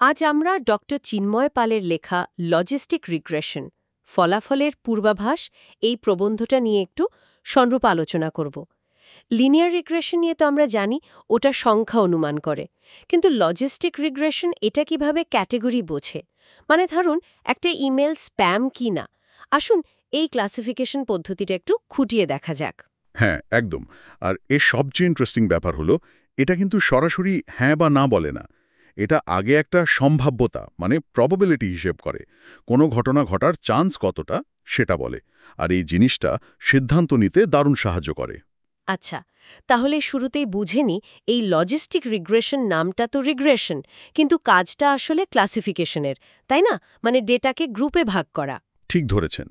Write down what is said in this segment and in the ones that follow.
আজ আমরা ডক্টর চিন্ময় পালের লেখা লজিস্টিক রিগ্রেশন ফলাফলের পূর্বাভাস এই প্রবন্ধটা নিয়ে একটু সংরূপ আলোচনা করব। লিনিয়ার রিগ্রেশন নিয়ে তো আমরা জানি ওটা সংখ্যা অনুমান করে, কিন্তু লজিস্টিক রিগ্রেশন এটা কিভাবে ক্যাটেগরি বোঝে, মানে ধরুন একটা ইমেল স্প্যাম কি না। আসুন এই ক্লাসিফিকেশন পদ্ধতিটা একটু খুঁটিয়ে দেখা যাক। হ্যাঁ, একদম। আর এর সবচেয়ে ইন্টারেস্টিং ব্যাপার হলো এটা কিন্তু সরাসরি হ্যাঁ বা না বলে না। এটা আগে একটা সম্ভাব্যতা মানে প্রবাবিলিটি হিসেব করে, কোনো ঘটনা ঘটার চান্স কতটা সেটা বলে। আর এই জিনিসটা সিদ্ধান্ত নিতে দারুণ সাহায্য করে। আচ্ছা, তাহলে শুরুতেই বুঝে নি এই লজিস্টিক রিগ্রেশন নামটা তো রিগ্রেশন, কিন্তু কাজটা আসলে ক্লাসিফিকেশনের, তাই না? মানে ডেটাকে গ্রুপে ভাগ করা। ঠিক ধরেছেন।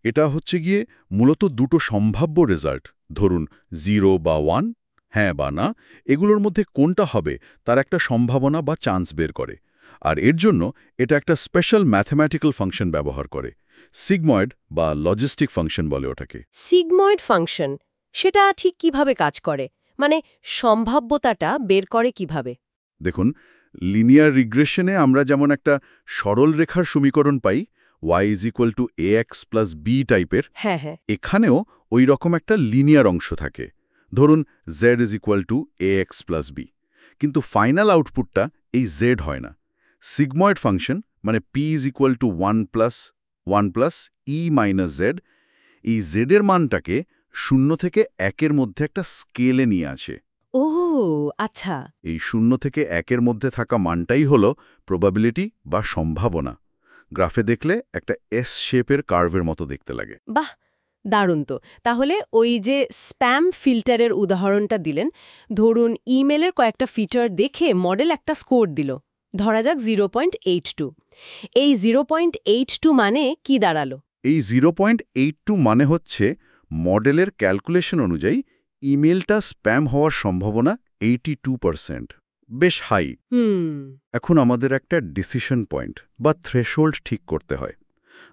এটা হচ্ছে গিয়ে মূলত দুটো সম্ভাব্য রেজাল্ট, ধরুন 0 বা 1, হ্যাঁ বা না, এগুলোর মধ্যে কোনটা হবে তার একটা সম্ভাবনা বা চান্স বের করে। আর এর জন্য এটা একটা স্পেশাল ম্যাথমেটিক্যাল ফাংশন ব্যবহার করে। সিগময়েড বা লজিস্টিক ফাংশন বলে ওটাকে। সিগময়েড ফাংশন, সেটা ঠিক কিভাবে কাজ করে? মানে সম্ভাব্যতাটা বের করে কিভাবে? দেখুন, লিনিয়ার রিগ্রেশনে আমরা যেমন একটা সরল রেখার সমীকরণ পাই, y = ax + b টাইপের, হ্যাঁ হ্যাঁ। এখানেও ওই রকম একটা লিনিয়ার অংশ থাকে। ধরুন z = ax + b, কিন্তু ফাইনাল আউটপুটটা এই z হয় না। সিগময়েড ফাংশন মানে p = 1 + e - z, এই z এর মানটাকে 0 থেকে 1 এর মধ্যে একটা স্কেলে নিয়ে আসে। ও আচ্ছা। এই 0 থেকে 1 এর মধ্যে থাকা মানটাই হলো প্রবাবিলিটি বা সম্ভাবনা। গ্রাফে দেখলে একটা এস শেপের কার্ভের মতো দেখতে লাগে। বাহ, দারুণ তো। তাহলে ওই যে স্প্যাম ফিল্টারের উদাহরণটা দিলেন, ধরুন ইমেলের কয়েকটা ফিচার দেখে মডেল একটা স্কোর দিল, ধরা যাক 0.82। এই 0.82 মানে কি দাঁড়ালো? এই 0.82 মানে হচ্ছে মডেলের ক্যালকুলেশন অনুযায়ী ইমেলটা স্প্যাম হওয়ার সম্ভাবনা 82%। বেশ হাই। হুম। এখন আমাদের একটা ডিসিশন পয়েন্ট বা থ্রেশহোল্ড ঠিক করতে হয়।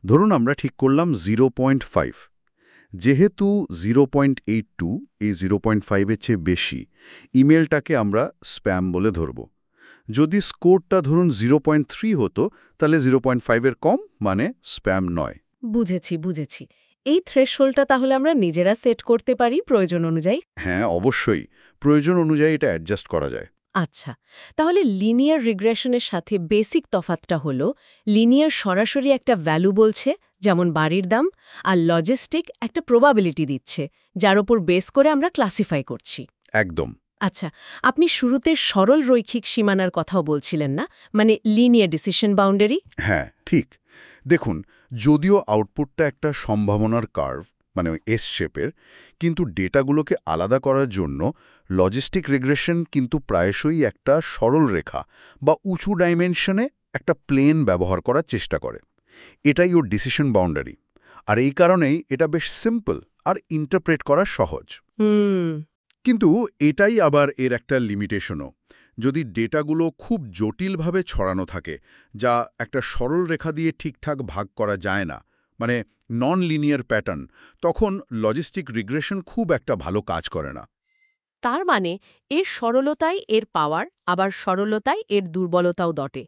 ধরুন আমরা ঠিক করলাম 0.5। যেহেতু 0.82 এই 0.5 এর চেয়ে বেশি, ইমেলটাকে আমরা স্প্যাম বলে ধরব। যদি স্কোরটা ধরুন 0.3 হতো, তাহলে 0.5 এর কম মানে স্প্যাম নয়। বুঝেছি বুঝেছি। এই থ্রেশহোল্ডটা তাহলে আমরা নিজেরা সেট করতে পারি প্রয়োজন অনুযায়ী? হ্যাঁ, অবশ্যই। প্রয়োজন অনুযায়ী এটা অ্যাডজাস্ট করা যায়। আচ্ছা, তাহলে লিনিয়ার রিগ্রেশনের সাথে বেসিক তফাৎটা হলো লিনিয়ার সরাসরি একটা ভ্যালু বলছে, যেমন বাড়ির দাম, আর লজিস্টিক একটা প্রবাবিলিটি দিচ্ছে, যার উপর বেস করে আমরা ক্লাসিফাই করছি। একদম। আচ্ছা, আপনি শুরুতে সরল রৈখিক সীমানার কথাও বলছিলেন না, মানে লিনিয়ার ডিসিশন বাউন্ডারি? হ্যাঁ, ঠিক। দেখুন, যদিও আউটপুটটা একটা সম্ভাবনার কার্ভ, মানে এস শেপের, কিন্তু ডেটাগুলোকে আলাদা করার জন্য লজিস্টিক রিগ্রেশন কিন্তু প্রায়শই একটা সরল রেখা বা উঁচু ডাইমেনশনে একটা প্লেন ব্যবহার করার চেষ্টা করে। এটাই ওর ডিসিশন বাউন্ডারি। আর এই কারণেই এটা বেশ সিম্পল আর ইন্টারপ্রেট করা সহজ। হুম। কিন্তু এটাই আবার এর একটা লিমিটেশনও। যদি ডেটাগুলো খুব জটিলভাবে ছড়ানো থাকে, যা একটা সরল রেখা দিয়ে ঠিকঠাক ভাগ করা যায় না, মানে নন লিনিয়ার প্যাটার্ন, তখন লজিস্টিক রিগ্রেশন খুব একটা ভালো কাজ করে না। তার মানে এর সরলতাই এর পাওয়ার, আবার সরলতাই এর দুর্বলতাও বটে।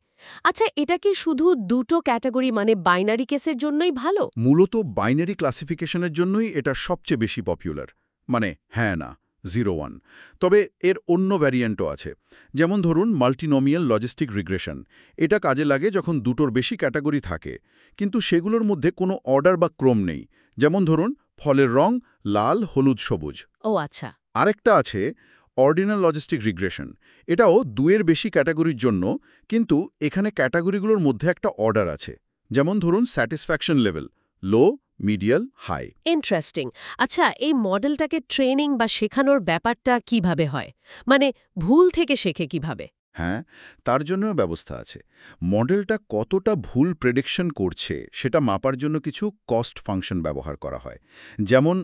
আচ্ছা, এটা কি শুধু দুটো ক্যাটাগরি মানে বাইনারি কেসের জন্যই ভালো? মূলত বাইনারি ক্লাসিফিকেশনের জন্যই এটা সবচেয়ে বেশি পপুলার, মানে হ্যাঁ না, 0-1। তবে এর অন্য ভ্যারিয়েন্টও আছে। যেমন ধরুন মাল্টিনোমিয়াল লজিস্টিক রিগ্রেশন। এটা কাজে লাগে যখন দুটোর বেশি ক্যাটাগরি থাকে, কিন্তু সেগুলোর মধ্যে কোনো অর্ডার বা ক্রম নেই। যেমন ধরুন ফলের রং লাল, হলুদ, সবুজ। ও আচ্ছা। আরেকটা আছে অর্ডিনাল লজিস্টিক রিগ্রেশন। এটাও দুয়ের বেশি ক্যাটাগরির জন্য, কিন্তু এখানে ক্যাটাগরিগুলোর মধ্যে একটা অর্ডার আছে। যেমন ধরুন স্যাটিসফ্যাকশন লেভেল লো, মিডিয়াল, হাই। ইন্টারেস্টিং। আচ্ছা, এই মডেলটাকে ট্রেনিং বা শেখানোর ব্যাপারটা কিভাবে হয়? মানে ভুল থেকে শেখে কিভাবে? হ্যাঁ, তার জন্যও ব্যবস্থা আছে। মডেলটা কতটা ভুল প্রেডিকশন করছে সেটা মাপার জন্য কিছু কস্ট ফাংশন ব্যবহার করা হয়। যেমন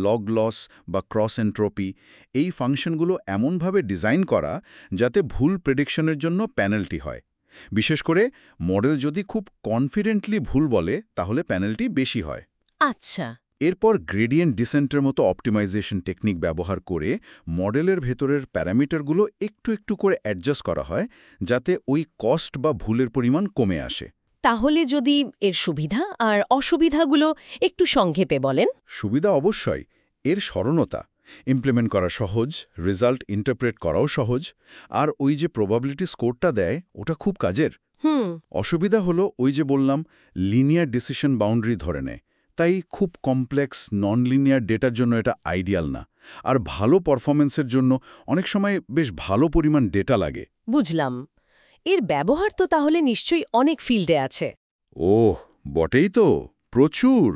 লগ লস বা ক্রস এন্ট্রপি। এই ফাংশনগুলো এমনভাবে ডিজাইন করা যাতে ভুল প্রেডিকশনের জন্য পেনাল্টি হয়। বিশেষ করে মডেল যদি খুব কনফিডেন্টলি ভুল বলে, তাহলে পেনাল্টি বেশি হয়। আচ্ছা। এরপর গ্রেডিয়েন্ট ডিসেন্টের মতো অপটিমাইজেশন টেকনিক ব্যবহার করে মডেলের ভেতরের প্যারামিটারগুলো একটু একটু করে অ্যাডজাস্ট করা হয়, যাতে ওই কস্ট বা ভুলের পরিমাণ কমে আসে। তাহলে যদি এর সুবিধা আর অসুবিধাগুলো একটু সংক্ষেপে বলেন। সুবিধা অবশ্যই, এর সরলতা, ইমপ্লিমেন্ট করা সহজ, রেজাল্ট ইন্টারপ্রেট করাও সহজ, আর ওই যে প্রবাবিলিটি স্কোরটা দেয় ওটা খুব কাজের। অসুবিধা হলো ওই যে বললাম, লিনিয়ার ডিসিশন বাউন্ডারি ধরে নেয়, তাই খুব কমপ্লেক্স নন লিনিয়ার ডেটার জন্য এটা আইডিয়াল না। আর ভালো পারফরমেন্সের জন্য অনেক সময় বেশ ভালো পরিমাণ ডেটা লাগে। বুঝলাম। এর ব্যবহার তো তাহলে নিশ্চয়ই অনেক ফিল্ডে আছে। ওহ, বটেই তো, প্রচুর।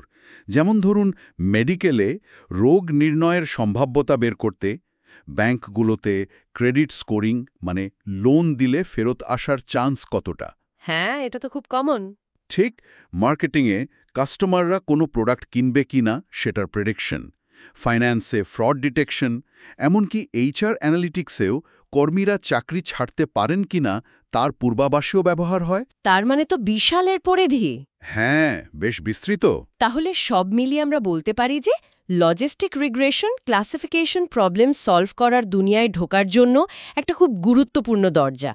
যেমন ধরুন, মেডিকেলে রোগ নির্ণয়ের সম্ভাব্যতা বের করতে, ব্যাংকগুলোতে ক্রেডিট স্কোরিং মানে লোন দিলে ফেরত আসার চান্স কতটা। হ্যাঁ, এটা তো খুব কমন। ঠিক মার্কেটিংয়ে কাস্টমাররা কোনো প্রোডাক্ট কিনবে কিনা সেটার প্রেডিকশন, ফাইন্যান্সে ফ্রড ডিটেকশন, এমনকি এইচআর অ্যানালিটিক্সেও কর্মীরা চাকরি ছাড়তে পারেন কিনা তার পূর্বাভাসেও ব্যবহার হয়। তার মানে তো বিশালের পরিধি। হ্যাঁ, বেশ বিস্তৃত। তাহলে সব মিলিয়ে আমরা বলতে পারি যে logistic regression classification problem solve করার দুনিয়ায় ঢোকার জন্য একটা খুব গুরুত্বপূর্ণ দরজা।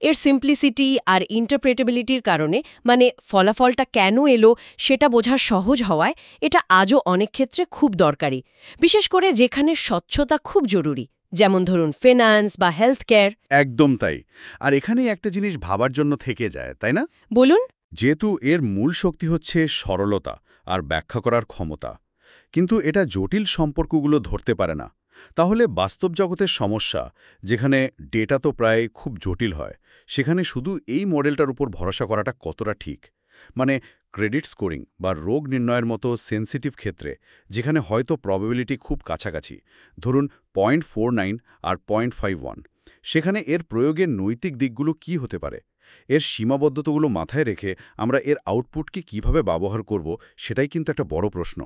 এর সিম্পলিসিটি আর ইন্টারপ্রেটেবিলিটির কারণে, মানে ফলাফলটা কেন এলো সেটা বোঝা সহজ হওয়ায়, এটা আজও অনেক ক্ষেত্রে খুব দরকারি, বিশেষ করে যেখানে স্বচ্ছতা খুব জরুরি, যেমন ধরুন ফিন্যান্স বা হেলথ কেয়ার। একদম তাই। আর এখানেই একটা জিনিস ভাবার জন্য থেকে যায়, তাই না? বলুন। যেহেতু এর মূল শক্তি হচ্ছে সরলতা আর ব্যাখ্যা করার ক্ষমতা, কিন্তু এটা জটিল সম্পর্কগুলো ধরতে পারে না। তাহলে বাস্তব জগতের সমস্যা, যেখানে ডেটা তো প্রায় খুব জটিল হয়, সেখানে শুধু এই মডেলটার উপর ভরসা করাটা কতটা ঠিক? মানে ক্রেডিট স্কোরিং বা রোগ নির্ণয়ের মতো সেন্সিটিভ ক্ষেত্রে, যেখানে হয়তো প্রবাবিলিটি খুব কাছাকাছি, ধরুন 0.49 আর 0.51, সেখানে এর প্রয়োগের নৈতিক দিকগুলো কি হতে পারে? এর সীমাবদ্ধতাগুলো মাথায় রেখে আমরা এর আউটপুটকে কিভাবে ব্যবহার করব, সেটাই কিন্তু একটা বড় প্রশ্ন।